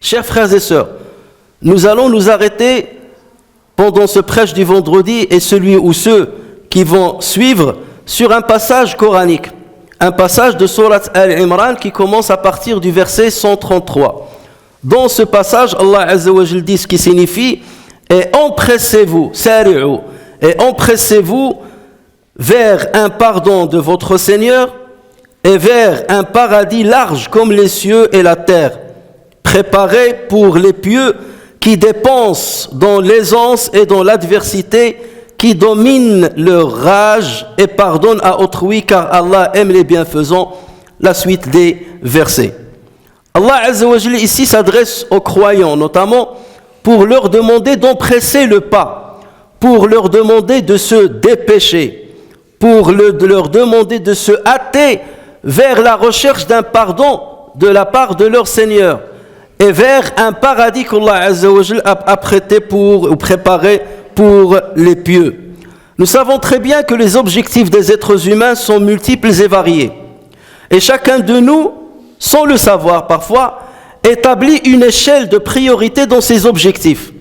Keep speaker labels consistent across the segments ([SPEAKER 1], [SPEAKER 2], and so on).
[SPEAKER 1] Chers frères et sœurs, nous allons nous arrêter pendant ce prêche du vendredi et celui ou ceux qui vont suivre sur un passage coranique, un passage de Surat Al-Imran qui commence à partir du verset 133. Dans ce passage, Allah Azza wa Jal dit ce qui signifie « Et empressez-vous, sari'u, et empressez-vous vers un pardon de votre Seigneur et vers un paradis large comme les cieux et la terre. » Préparé pour les pieux qui dépensent dans l'aisance et dans l'adversité, qui dominent leur rage et pardonnent à autrui, car Allah aime les bienfaisants. La suite des versets. Allah Azza wa Jalla ici s'adresse aux croyants, notamment pour leur demander d'empresser le pas, pour leur demander de se dépêcher, pour leur demander de se hâter vers la recherche d'un pardon de la part de leur Seigneur, et vers un paradis qu'Allah Azza wa Jal a préparé pour les pieux. Nous savons très bien que les objectifs des êtres humains sont multiples et variés. Et chacun de nous, sans le savoir parfois, établit une échelle de priorité dans ses objectifs.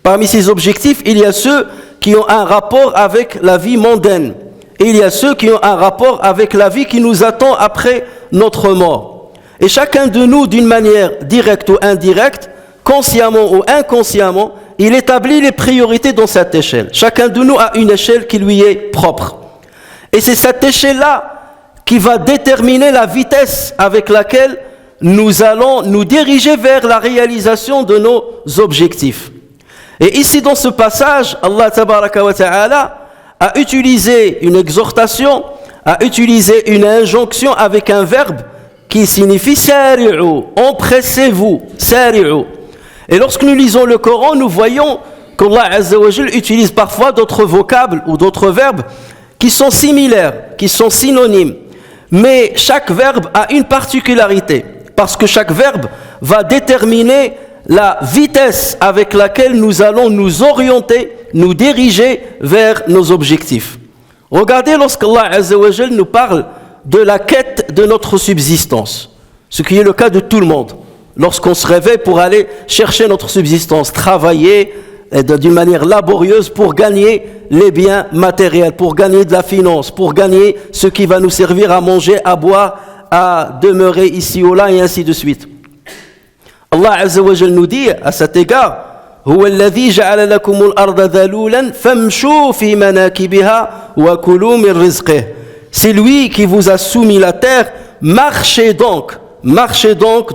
[SPEAKER 1] Parmi ces objectifs, il y a ceux qui ont un rapport avec la vie mondaine. Et il y a ceux qui ont un rapport avec la vie qui nous attend après notre mort. Et chacun de nous, d'une manière directe ou indirecte, consciemment ou inconsciemment, il établit les priorités dans cette échelle. Chacun de nous a une échelle qui lui est propre. Et c'est cette échelle-là qui va déterminer la vitesse avec laquelle nous allons nous diriger vers la réalisation de nos objectifs. Et ici, dans ce passage, Allah Tabaraka wa Ta'ala a utilisé une exhortation, a utilisé une injonction avec un verbe qui signifie sari'u, empressez-vous, sari'u. Et lorsque nous lisons le Coran, nous voyons qu'Allah Azza wa Jal utilise parfois d'autres vocables ou d'autres verbes qui sont similaires, qui sont synonymes. Mais chaque verbe a une particularité, parce que chaque verbe va déterminer la vitesse avec laquelle nous allons nous orienter, nous diriger vers nos objectifs. Regardez lorsqu'Allah Azza wa Jal nous parle de la quête de notre subsistance, ce qui est le cas de tout le monde. Lorsqu'on se réveille pour aller chercher notre subsistance, travailler d'une manière laborieuse pour gagner les biens matériels, pour gagner de la finance, pour gagner ce qui va nous servir à manger, à boire, à demeurer ici ou là, et ainsi de suite. Allah Azza wa Jal nous dit à cet égard: هو الذي جعل لكم الأرض ذلولا فامشوا في مناكبها وكلوا من رزقه. C'est lui qui vous a soumis la terre, marchez donc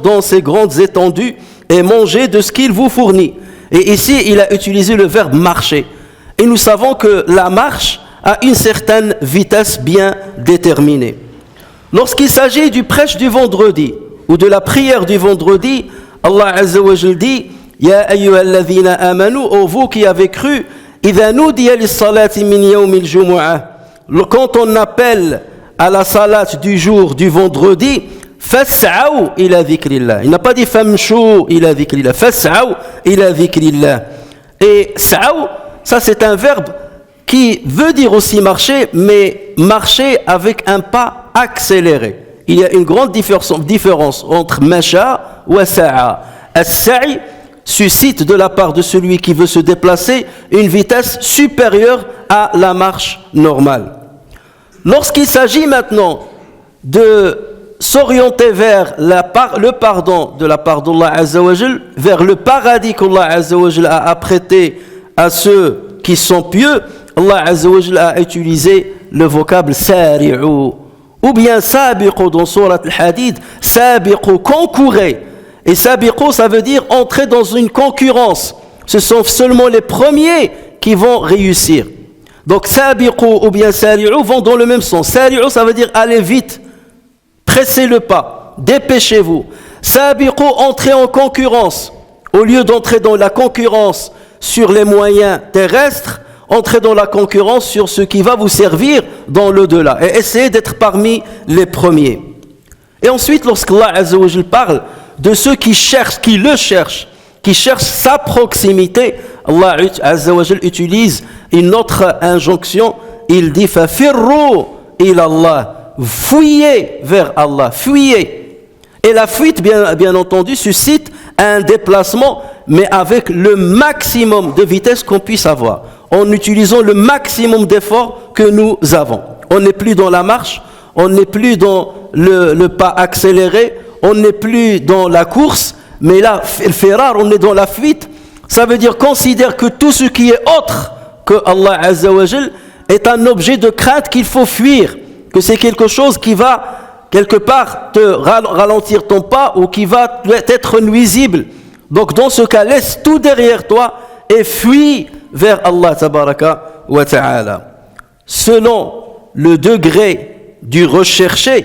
[SPEAKER 1] dans ces grandes étendues et mangez de ce qu'il vous fournit. Et ici, il a utilisé le verbe marcher. Et nous savons que la marche a une certaine vitesse bien déterminée. Lorsqu'il s'agit du prêche du vendredi ou de la prière du vendredi, Allah Azza wa Jal dit: Ya ayyuhalladhina amanu, ô vous qui avez cru, idha nudiya lis-salati min yawmil jumu'ah. Quand on appelle à la salat du jour du vendredi, fas'aw ila dhikrillah. Il n'a pas dit famshu ila dhikrillah. Fas'aw ila dhikrillah. Et sa'aw, ça c'est un verbe qui veut dire aussi marcher, mais marcher avec un pas accéléré. Il y a une grande différence entre masha wa sa'a. As-sa'i suscite de la part de celui qui veut se déplacer une vitesse supérieure à la marche normale. Lorsqu'il s'agit maintenant de s'orienter vers le pardon de la part d'Allah Azza wa Jal, vers le paradis qu'Allah Azza wa Jal a apprêté à ceux qui sont pieux, Allah Azza wa Jal a utilisé le vocable sari'u, ou bien sabiqu dans Surat Al-Hadid, sabiqu, concourez. Et sabiqu, ça veut dire entrer dans une concurrence. Ce sont seulement les premiers qui vont réussir. Donc sabiqu ou bien sari'u vont dans le même sens. Sari'u, ça veut dire allez vite, pressez le pas, dépêchez-vous. Sabiqu, entrez en concurrence. Au lieu d'entrer dans la concurrence sur les moyens terrestres, entrez dans la concurrence sur ce qui va vous servir dans l'au-delà. Et essayez d'être parmi les premiers. Et ensuite, lorsqu'Allah Azza wa Jal parle de ceux qui cherchent, qui cherchent sa proximité, Allah Azza wa Jal utilise une autre injonction. Il dit « Fafirru ilallah » fuyez vers Allah, fuyez. Et la fuite, bien entendu, suscite un déplacement, mais avec le maximum de vitesse qu'on puisse avoir, en utilisant le maximum d'efforts que nous avons. On n'est plus dans la marche, on n'est plus dans le pas accéléré, on n'est plus dans la course, mais là, le firar, on est dans la fuite. Ça veut dire considère que tout ce qui est autre que Allah Azza wa Jal est un objet de crainte qu'il faut fuir, que c'est quelque chose qui va quelque part te ralentir ton pas ou qui va être nuisible. Donc dans ce cas, laisse tout derrière toi et fuis vers Allah tabaraka wa ta'ala. Selon le degré du recherché,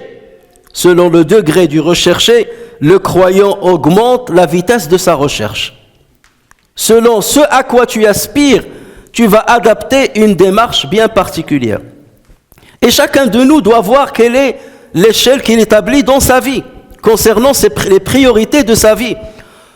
[SPEAKER 1] le croyant augmente la vitesse de sa recherche. Selon ce à quoi tu aspires, tu vas adapter une démarche bien particulière. Et chacun de nous doit voir quelle est l'échelle qu'il établit dans sa vie, concernant les priorités de sa vie.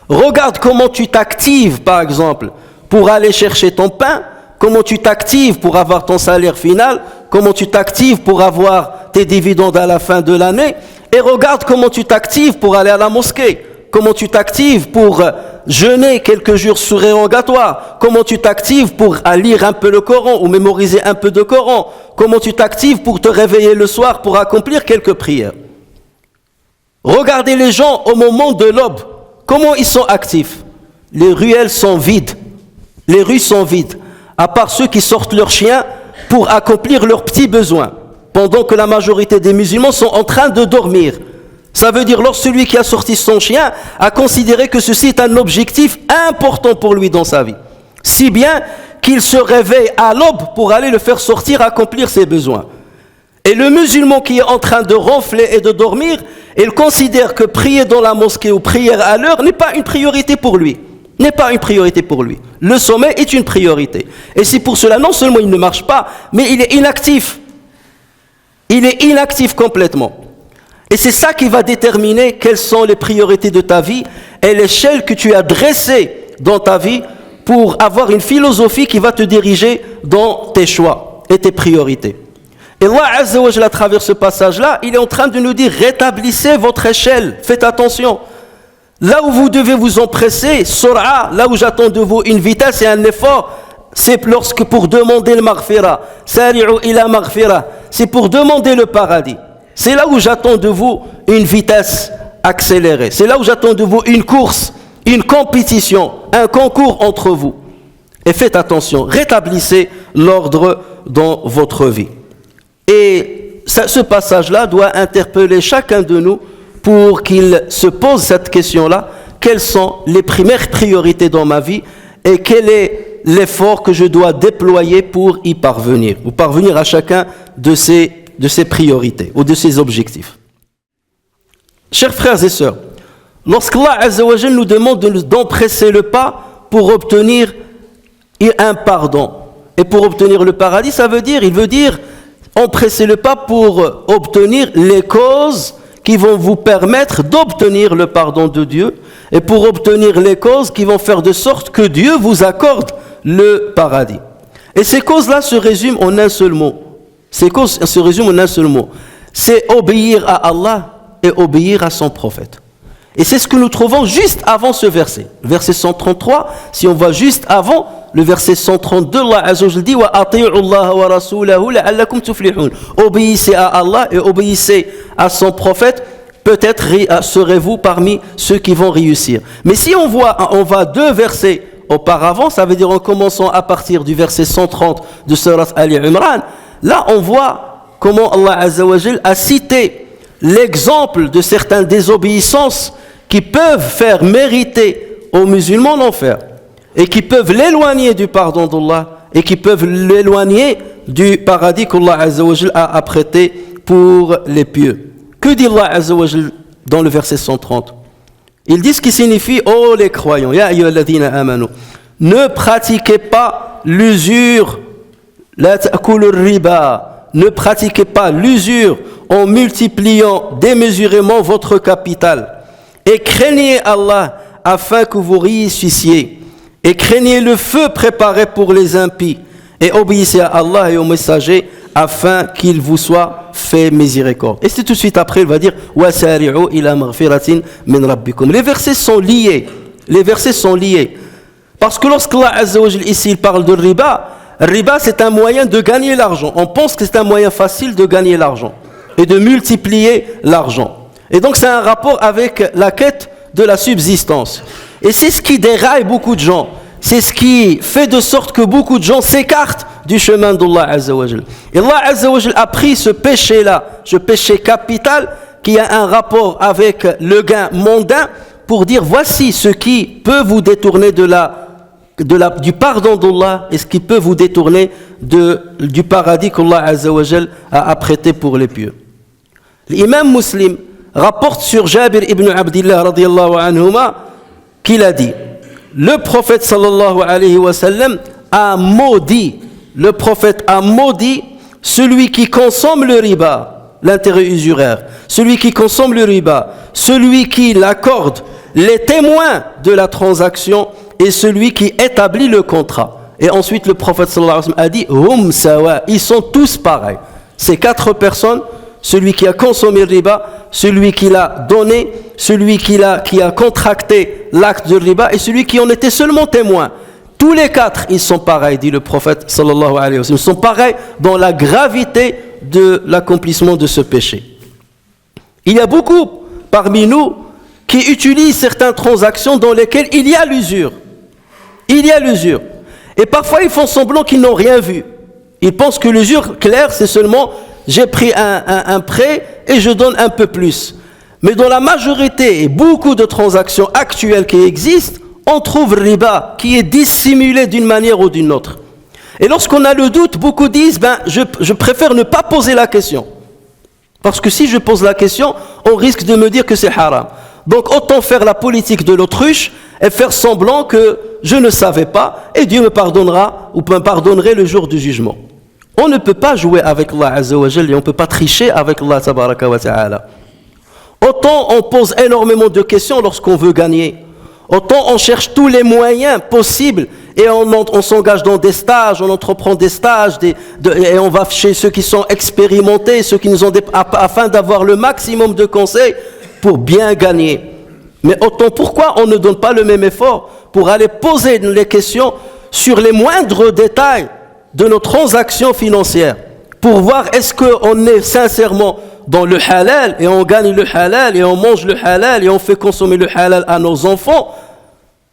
[SPEAKER 1] Regarde comment tu t'actives, par exemple, pour aller chercher ton pain, comment tu t'actives pour avoir ton salaire final, comment tu t'actives pour avoir tes dividendes à la fin de l'année, et regarde comment tu t'actives pour aller à la mosquée, comment tu t'actives pour jeûner quelques jours surérogatoires, comment tu t'actives pour lire un peu le Coran ou mémoriser un peu de Coran, comment tu t'actives pour te réveiller le soir pour accomplir quelques prières. Regardez les gens au moment de l'aube, comment ils sont actifs. Les ruelles sont vides, les rues sont vides, à part ceux qui sortent leurs chiens pour accomplir leurs petits besoins, pendant que la majorité des musulmans sont en train de dormir. Ça veut dire, lorsque celui qui a sorti son chien a considéré que ceci est un objectif important pour lui dans sa vie. Si bien qu'il se réveille à l'aube pour aller le faire sortir, accomplir ses besoins. Et le musulman qui est en train de ronfler et de dormir, il considère que prier dans la mosquée ou prier à l'heure n'est pas une priorité pour lui. Le sommeil est une priorité. Et c'est pour cela, non seulement il ne marche pas, mais il est inactif. Il est inactif complètement. Et c'est ça qui va déterminer quelles sont les priorités de ta vie et l'échelle que tu as dressée dans ta vie pour avoir une philosophie qui va te diriger dans tes choix et tes priorités. Et Allah Azza wa Jalla, à travers ce passage-là, il est en train de nous dire, rétablissez votre échelle, faites attention. Là où vous devez vous empresser, sur'a, là où j'attends de vous une vitesse et un effort, c'est lorsque pour demander le maghfira, sari'u ila maghfira, c'est pour demander le paradis. C'est là où j'attends de vous une vitesse accélérée. C'est là où j'attends de vous une course, une compétition, un concours entre vous. Et faites attention, rétablissez l'ordre dans votre vie. Et ce passage-là doit interpeller chacun de nous pour qu'il se pose cette question-là. Quelles sont les premières priorités dans ma vie et quel est l'effort que je dois déployer pour y parvenir, ou parvenir à chacun de ces priorités ou de ses objectifs. Chers frères et sœurs, lorsqu'Allah Azza wa Jal nous demande d'empresser le pas pour obtenir un pardon et pour obtenir le paradis, il veut dire empresser le pas pour obtenir les causes qui vont vous permettre d'obtenir le pardon de Dieu et pour obtenir les causes qui vont faire de sorte que Dieu vous accorde le paradis. Et ces causes-là se résument en un seul mot. C'est obéir à Allah et obéir à son prophète. Et c'est ce que nous trouvons juste avant ce verset. Le verset 133, si on va juste avant, le verset 132, Allah Azza wa Jalla dit « Wa ati'u Allah wa rasulahu la'allakum tuflihun » Obéissez à Allah et obéissez à son prophète, peut-être serez-vous parmi ceux qui vont réussir. Mais si on va deux versets auparavant, ça veut dire en commençant à partir du verset 130 de Surat Ali Imran, là, on voit comment Allah Azza wa Jal a cité l'exemple de certaines désobéissances qui peuvent faire mériter aux musulmans l'enfer et qui peuvent l'éloigner du pardon d'Allah et qui peuvent l'éloigner du paradis qu'Allah Azza wa Jal a apprêté pour les pieux. Que dit Allah Azza wa Jal dans le verset 130 ? Ils disent ce qui signifie oh les croyants, ya ayyuhalladhina amanu, ne pratiquez pas l'usure, la ta'kulu riba, ne pratiquez pas l'usure en multipliant démesurément votre capital. Et craignez Allah afin que vous réussissiez. Et craignez le feu préparé pour les impies. Et obéissez à Allah et aux messagers afin qu'il vous soit fait miséricorde. Et c'est tout de suite après, il va dire وَسَارِعُوا إِلَى مَغْفِرَةٍ مِنْ رَبِّكُمْ. Les versets sont liés. Les versets sont liés. Parce que lorsqu'Allah Azza wa Jal ici il parle de riba, riba c'est un moyen de gagner l'argent. On pense que c'est un moyen facile de gagner l'argent et de multiplier l'argent. Et donc c'est un rapport avec la quête de la subsistance. Et c'est ce qui déraille beaucoup de gens. C'est ce qui fait de sorte que beaucoup de gens s'écartent du chemin d'Allah Azza wa Jal. Et Allah Azza wa Jal a pris ce péché-là, ce péché capital qui a un rapport avec le gain mondain pour dire voici ce qui peut vous détourner du pardon d'Allah et ce qui peut vous détourner du paradis qu'Allah Azza wa Jal a apprêté pour les pieux. L'imam Muslim rapporte sur Jabir ibn Abdillah radiyallahu anhuma qu'il a dit le prophète sallallahu alayhi wa sallam a maudit, le prophète a maudit celui qui consomme le riba, l'intérêt usuraire, celui qui consomme le riba, celui qui l'accorde, les témoins de la transaction et celui qui établit le contrat. Et ensuite le prophète sallallahu alayhi wa sallam a dit hum sawa, ils sont tous pareils. Ces quatre personnes, celui qui a consommé le riba, celui qui l'a donné, celui qui a contracté l'acte de riba et celui qui en était seulement témoin. Tous les quatre, ils sont pareils, dit le prophète sallallahu alayhi wa sallam. Ils sont pareils dans la gravité de l'accomplissement de ce péché. Il y a beaucoup parmi nous qui utilisent certaines transactions dans lesquelles il y a l'usure. Il y a l'usure. Et parfois, ils font semblant qu'ils n'ont rien vu. Ils pensent que l'usure claire, c'est seulement j'ai pris un prêt et je donne un peu plus. Mais dans la majorité et beaucoup de transactions actuelles qui existent, on trouve riba qui est dissimulé d'une manière ou d'une autre. Et lorsqu'on a le doute, beaucoup disent je préfère ne pas poser la question. Parce que si je pose la question, on risque de me dire que c'est haram. Donc autant faire la politique de l'autruche et faire semblant que je ne savais pas et Dieu me pardonnera ou me pardonnerait le jour du jugement. On ne peut pas jouer avec Allah Azza wa Jal et on ne peut pas tricher avec Allah Tabaraka wa Ta'ala. Autant on pose énormément de questions lorsqu'on veut gagner. Autant on cherche tous les moyens possibles et on s'engage dans des stages, on entreprend des stages et on va chez ceux qui sont expérimentés, ceux qui nous ont afin d'avoir le maximum de conseils pour bien gagner. Mais autant pourquoi on ne donne pas le même effort pour aller poser les questions sur les moindres détails de nos transactions financières pour voir est-ce qu'on est sincèrement dans le halal et on gagne le halal et on mange le halal et on fait consommer le halal à nos enfants,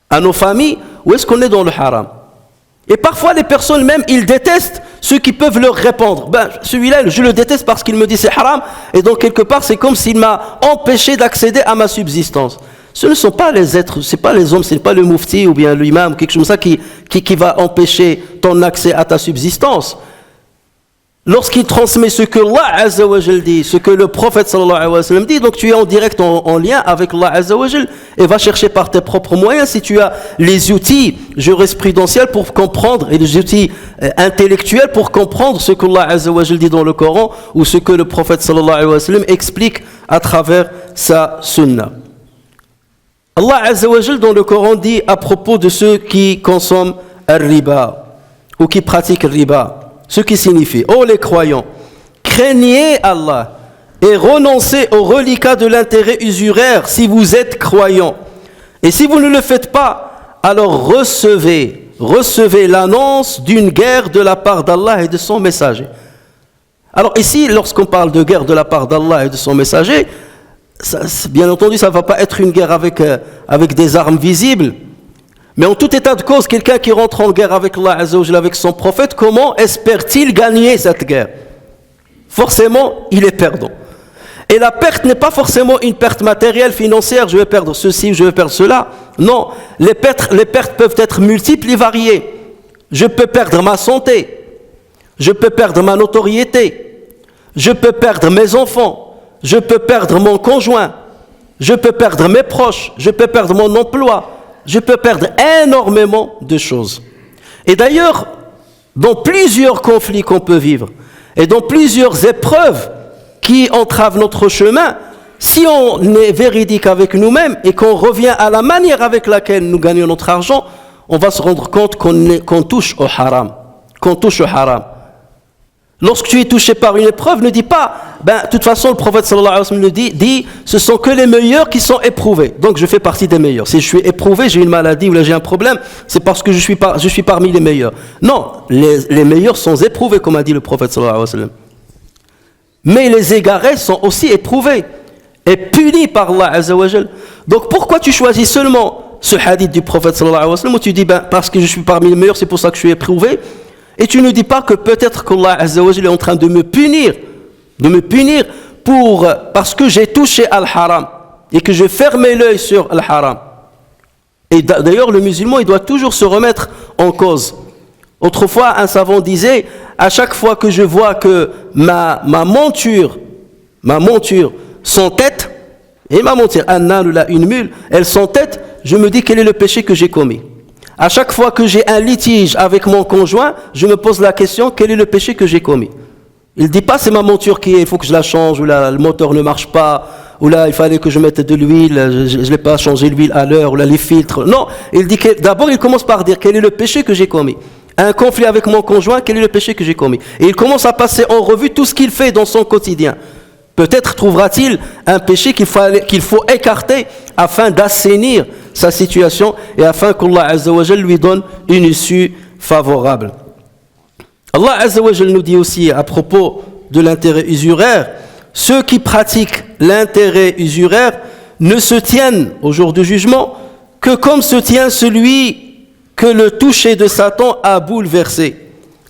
[SPEAKER 1] à nos familles, ou est-ce qu'on est dans le haram? Et parfois les personnes même, ils détestent ceux qui peuvent leur répondre. Celui-là, je le déteste parce qu'il me dit c'est haram et donc quelque part c'est comme s'il m'a empêché d'accéder à ma subsistance. Ce ne sont pas les êtres, ce n'est pas les hommes, ce n'est pas le mufti ou bien l'imam, quelque chose comme ça qui va empêcher ton accès à ta subsistance. Lorsqu'il transmet ce que Allah Azza wa Jal dit, ce que le prophète sallallahu alayhi wa sallam dit, donc tu es en direct en lien avec Allah Azza wa Jal et va chercher par tes propres moyens si tu as les outils jurisprudentiels pour comprendre et les outils intellectuels pour comprendre ce que Allah Azza wa Jal dit dans le Coran ou ce que le prophète sallallahu alayhi wa sallam explique à travers sa sunna. Allah Azza wa Jal dans le Coran dit à propos de ceux qui consomment le riba ou qui pratiquent le riba, ce qui signifie, ô les croyants, craignez Allah et renoncez au reliquat de l'intérêt usuraire si vous êtes croyants. Et si vous ne le faites pas, alors recevez l'annonce d'une guerre de la part d'Allah et de son messager. Alors ici, lorsqu'on parle de guerre de la part d'Allah et de son messager, bien entendu, ça ne va pas être une guerre avec des armes visibles. Mais en tout état de cause, quelqu'un qui rentre en guerre avec Allah Azza wa Jalla, avec son prophète, comment espère-t-il gagner cette guerre? Forcément, il est perdant. Et la perte n'est pas forcément une perte matérielle, financière, je vais perdre ceci, je vais perdre cela. Non, les pertes peuvent être multiples et variées. Je peux perdre ma santé, je peux perdre ma notoriété, je peux perdre mes enfants, je peux perdre mon conjoint, je peux perdre mes proches, je peux perdre mon emploi, je peux perdre énormément de choses. Et d'ailleurs, dans plusieurs conflits qu'on peut vivre, et dans plusieurs épreuves qui entravent notre chemin, si on est véridique avec nous-mêmes et qu'on revient à la manière avec laquelle nous gagnons notre argent, on va se rendre compte qu'on touche au haram. Qu'on touche au haram. Lorsque tu es touché par une épreuve, ne dis pas, de toute façon, le prophète sallallahu alayhi wa sallam le dit, ce sont que les meilleurs qui sont éprouvés. Donc je fais partie des meilleurs. Si je suis éprouvé, j'ai une maladie ou là j'ai un problème, c'est parce que je suis parmi les meilleurs. Non, les meilleurs sont éprouvés, comme a dit le prophète sallallahu alayhi wa sallam. Mais les égarés sont aussi éprouvés et punis par Allah Azza wa Jal. Donc pourquoi tu choisis seulement ce hadith du prophète sallallahu alayhi wa sallam où tu dis, parce que je suis parmi les meilleurs, c'est pour ça que je suis éprouvé. Et tu ne dis pas que peut-être qu'Allah Azza wa Jal est en train de me punir parce que j'ai touché al-haram et que j'ai fermé l'œil sur al-haram. Et d'ailleurs, le musulman, il doit toujours se remettre en cause. Autrefois, un savant disait, à chaque fois que je vois que ma monture s'entête, et ma monture, un âne ou une mule, elle s'entête, je me dis quel est le péché que j'ai commis. À chaque fois que j'ai un litige avec mon conjoint, je me pose la question, quel est le péché que j'ai commis? Il ne dit pas, c'est ma monture il faut que je la change, ou là, le moteur ne marche pas, ou là, il fallait que je mette de l'huile, je ne l'ai pas changé l'huile à l'heure, ou là, les filtres. Non, il dit d'abord, il commence par dire, quel est le péché que j'ai commis? Un conflit avec mon conjoint, quel est le péché que j'ai commis? Et il commence à passer en revue tout ce qu'il fait dans son quotidien. Peut-être trouvera-t-il un péché qu'il faut écarter afin d'assainir sa situation et afin qu'Allah Azza wa Jal lui donne une issue favorable. Allah Azza wa Jal nous dit aussi à propos de l'intérêt usuraire, ceux qui pratiquent l'intérêt usuraire ne se tiennent au jour du jugement que comme se tient celui que le toucher de Satan a bouleversé.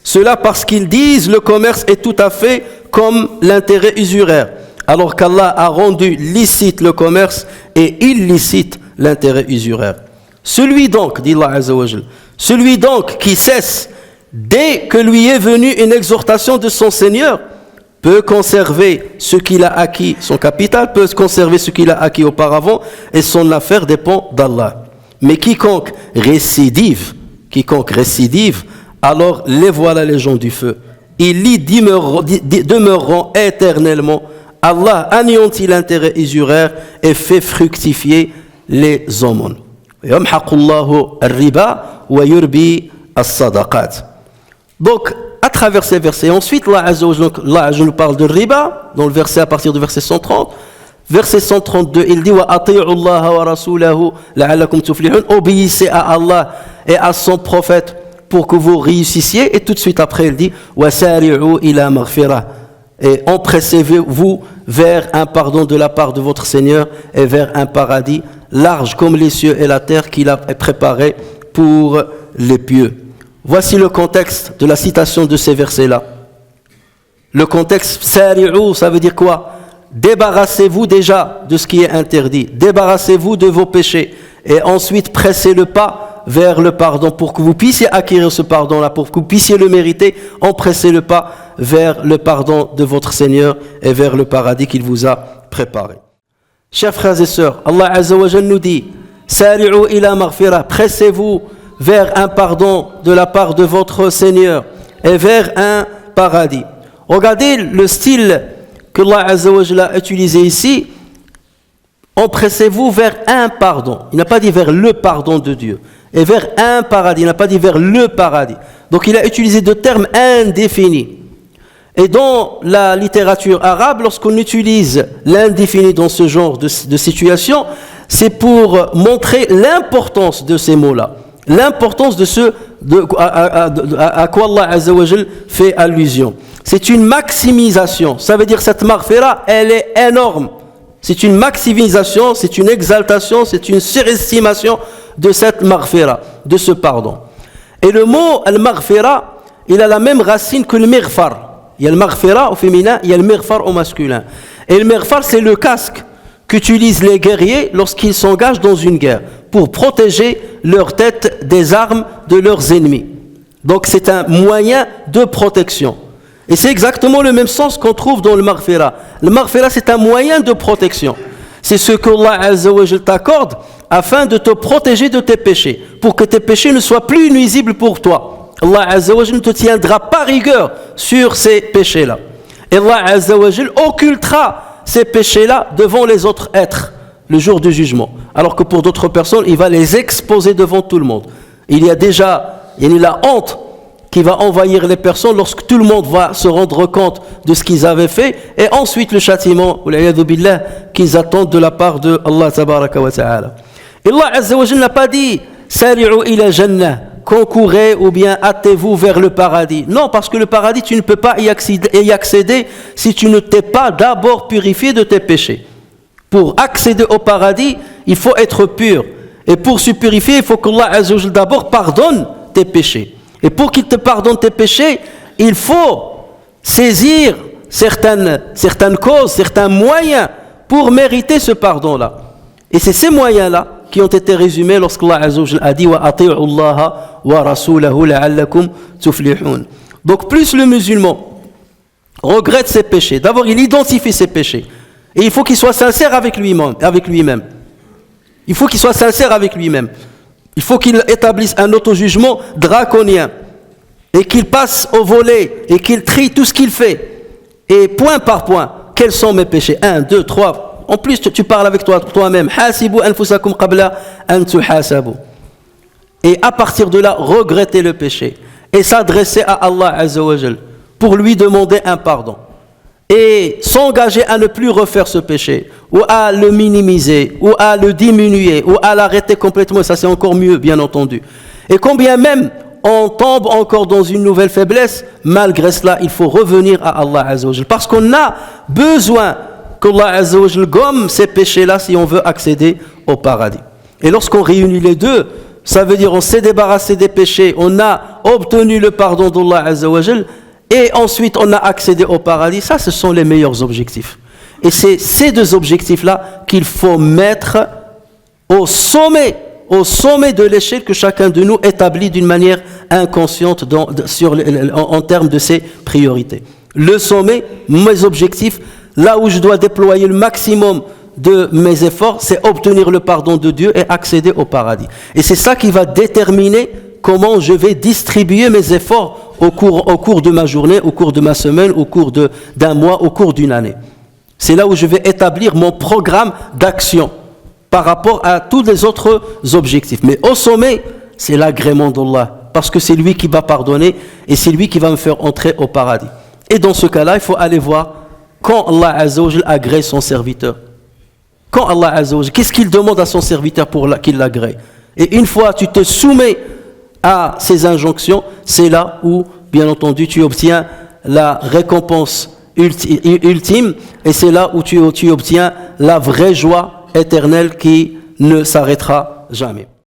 [SPEAKER 1] Cela parce qu'ils disent le commerce est tout à fait comme l'intérêt usuraire, alors qu'Allah a rendu licite le commerce et illicite l'intérêt usuraire. Celui donc, dit Allah Azza wa Jal, celui donc qui cesse dès que lui est venue une exhortation de son Seigneur, peut conserver ce qu'il a acquis, son capital peut conserver ce qu'il a acquis auparavant et son affaire dépend d'Allah. Mais quiconque récidive, alors les voilà les gens du feu. Ils y demeureront éternellement. Allah anéantit l'intérêt usuraire et fait fructifier les aumônes. Yamhaqullahu ar-riba wa yurbi as-sadaqat. Donc, à travers ces versets, ensuite, Allah Azza nous parle de riba, dans le verset à partir du verset 130. Verset 132, il dit wa ati'u Allah wa rasulahu la'allakum tuflihun. Obéissez à Allah et à son prophète pour que vous réussissiez. Et tout de suite après, il dit wa sari'u ila maghfirah. Et empressez-vous vers un pardon de la part de votre Seigneur et vers un paradis large comme les cieux et la terre qu'il a préparé pour les pieux. Voici le contexte de la citation de ces versets-là. Le contexte, sari'u, ça veut dire quoi? Débarrassez-vous déjà de ce qui est interdit. Débarrassez-vous de vos péchés. Et ensuite, pressez le pas vers le pardon. Pour que vous puissiez acquérir ce pardon-là, pour que vous puissiez le mériter, empressez le pas vers le pardon de votre Seigneur et vers le paradis qu'il vous a préparé. Chers frères et sœurs, Allah Azza wa Jal nous dit, sari'u ila maghfirah, pressez-vous vers un pardon de la part de votre Seigneur et vers un paradis. Regardez le style que Allah Azza wa Jalla a utilisé ici. Empressez-vous vers un pardon. Il n'a pas dit vers le pardon de Dieu. Et vers un paradis. Il n'a pas dit vers le paradis. Donc il a utilisé deux termes indéfinis. Et dans la littérature arabe, lorsqu'on utilise l'indéfini dans ce genre de situation, c'est pour montrer l'importance de ces mots-là. L'importance de à quoi Allah Azza wa Jal fait allusion. C'est une maximisation. Ça veut dire cette maghfira, elle est énorme. C'est une maximisation, c'est une exaltation, c'est une surestimation de cette maghfira, de ce pardon. Et le mot al-maghfira, il a la même racine que le mighfar. Il y a le maghfira au féminin, il y a le mighfar au masculin. Et le mighfar, c'est le casque qu'utilisent les guerriers lorsqu'ils s'engagent dans une guerre pour protéger leur tête des armes de leurs ennemis. Donc c'est un moyen de protection. Et c'est exactement le même sens qu'on trouve dans le maghfira. Le maghfira, c'est un moyen de protection. C'est ce qu'Allah Azza wa Jal t'accorde afin de te protéger de tes péchés, pour que tes péchés ne soient plus nuisibles pour toi. Allah Azza wa Jal ne te tiendra pas rigueur sur ces péchés-là. Et Allah Azza wa Jal occultera ces péchés-là devant les autres êtres le jour du jugement. Alors que pour d'autres personnes, il va les exposer devant tout le monde. Il y a déjà la honte qui va envahir les personnes lorsque tout le monde va se rendre compte de ce qu'ils avaient fait, et ensuite le châtiment qu'ils attendent de la part de Allah tabaraka wa ta'ala. Et Allah Azza wa Jalla n'a pas dit sari'u ila jannah, concourez ou bien hâtez-vous vers le paradis. Non, parce que le paradis, tu ne peux pas y accéder si tu ne t'es pas d'abord purifié de tes péchés. Pour accéder au paradis, il faut être pur. Et pour se purifier, il faut qu'Allah Azza wa Jalla d'abord pardonne tes péchés. Et pour qu'il te pardonne tes péchés, il faut saisir certaines causes, certains moyens pour mériter ce pardon-là. Et c'est ces moyens-là qui ont été résumés lorsqu'Allah Azza wa Jalla a dit « Wa ati'u Allah wa rasulahu la'allakum tuflihun ». Donc plus le musulman regrette ses péchés, d'abord il identifie ses péchés. Et il faut qu'il soit sincère avec lui-même. Il faut qu'il soit sincère avec lui-même. Il faut qu'il établisse un auto-jugement draconien et qu'il passe au volet et qu'il trie tout ce qu'il fait. Et point par point, quels sont mes péchés? 1, 2, 3. En plus, tu parles avec toi-même. Hasibu anfusakum qabla an tuhasabu. Et à partir de là, regretter le péché et s'adresser à Allah Azza wa Jal pour lui demander un pardon. Et s'engager à ne plus refaire ce péché, ou à le minimiser, ou à le diminuer, ou à l'arrêter complètement, ça c'est encore mieux, bien entendu. Et combien même on tombe encore dans une nouvelle faiblesse, malgré cela, il faut revenir à Allah Azza wa Jal, parce qu'on a besoin qu'Allah Azza wa Jal gomme ces péchés-là si on veut accéder au paradis. Et lorsqu'on réunit les deux, ça veut dire on s'est débarrassé des péchés, on a obtenu le pardon d'Allah Azza wa Jal, et ensuite on a accédé au paradis. Ça, ce sont les meilleurs objectifs. Et c'est ces deux objectifs-là qu'il faut mettre au sommet de l'échelle que chacun de nous établit d'une manière inconsciente en termes de ses priorités. Le sommet, mes objectifs, là où je dois déployer le maximum de mes efforts, c'est obtenir le pardon de Dieu et accéder au paradis. Et c'est ça qui va déterminer comment je vais distribuer mes efforts au cours de ma journée, au cours de ma semaine, au cours d'un mois, au cours d'une année. C'est là où je vais établir mon programme d'action par rapport à tous les autres objectifs. Mais au sommet, c'est l'agrément d'Allah, parce que c'est lui qui va pardonner et c'est lui qui va me faire entrer au paradis. Et dans ce cas-là, il faut aller voir quand Allah Azza wa Jal agrée son serviteur. Quand Allah Azza wa Jal, qu'est-ce qu'il demande à son serviteur pour qu'il l'agrée? Et une fois tu te soumets à ces injonctions, c'est là où, bien entendu, tu obtiens la récompense ultime, et c'est là où tu obtiens la vraie joie éternelle qui ne s'arrêtera jamais.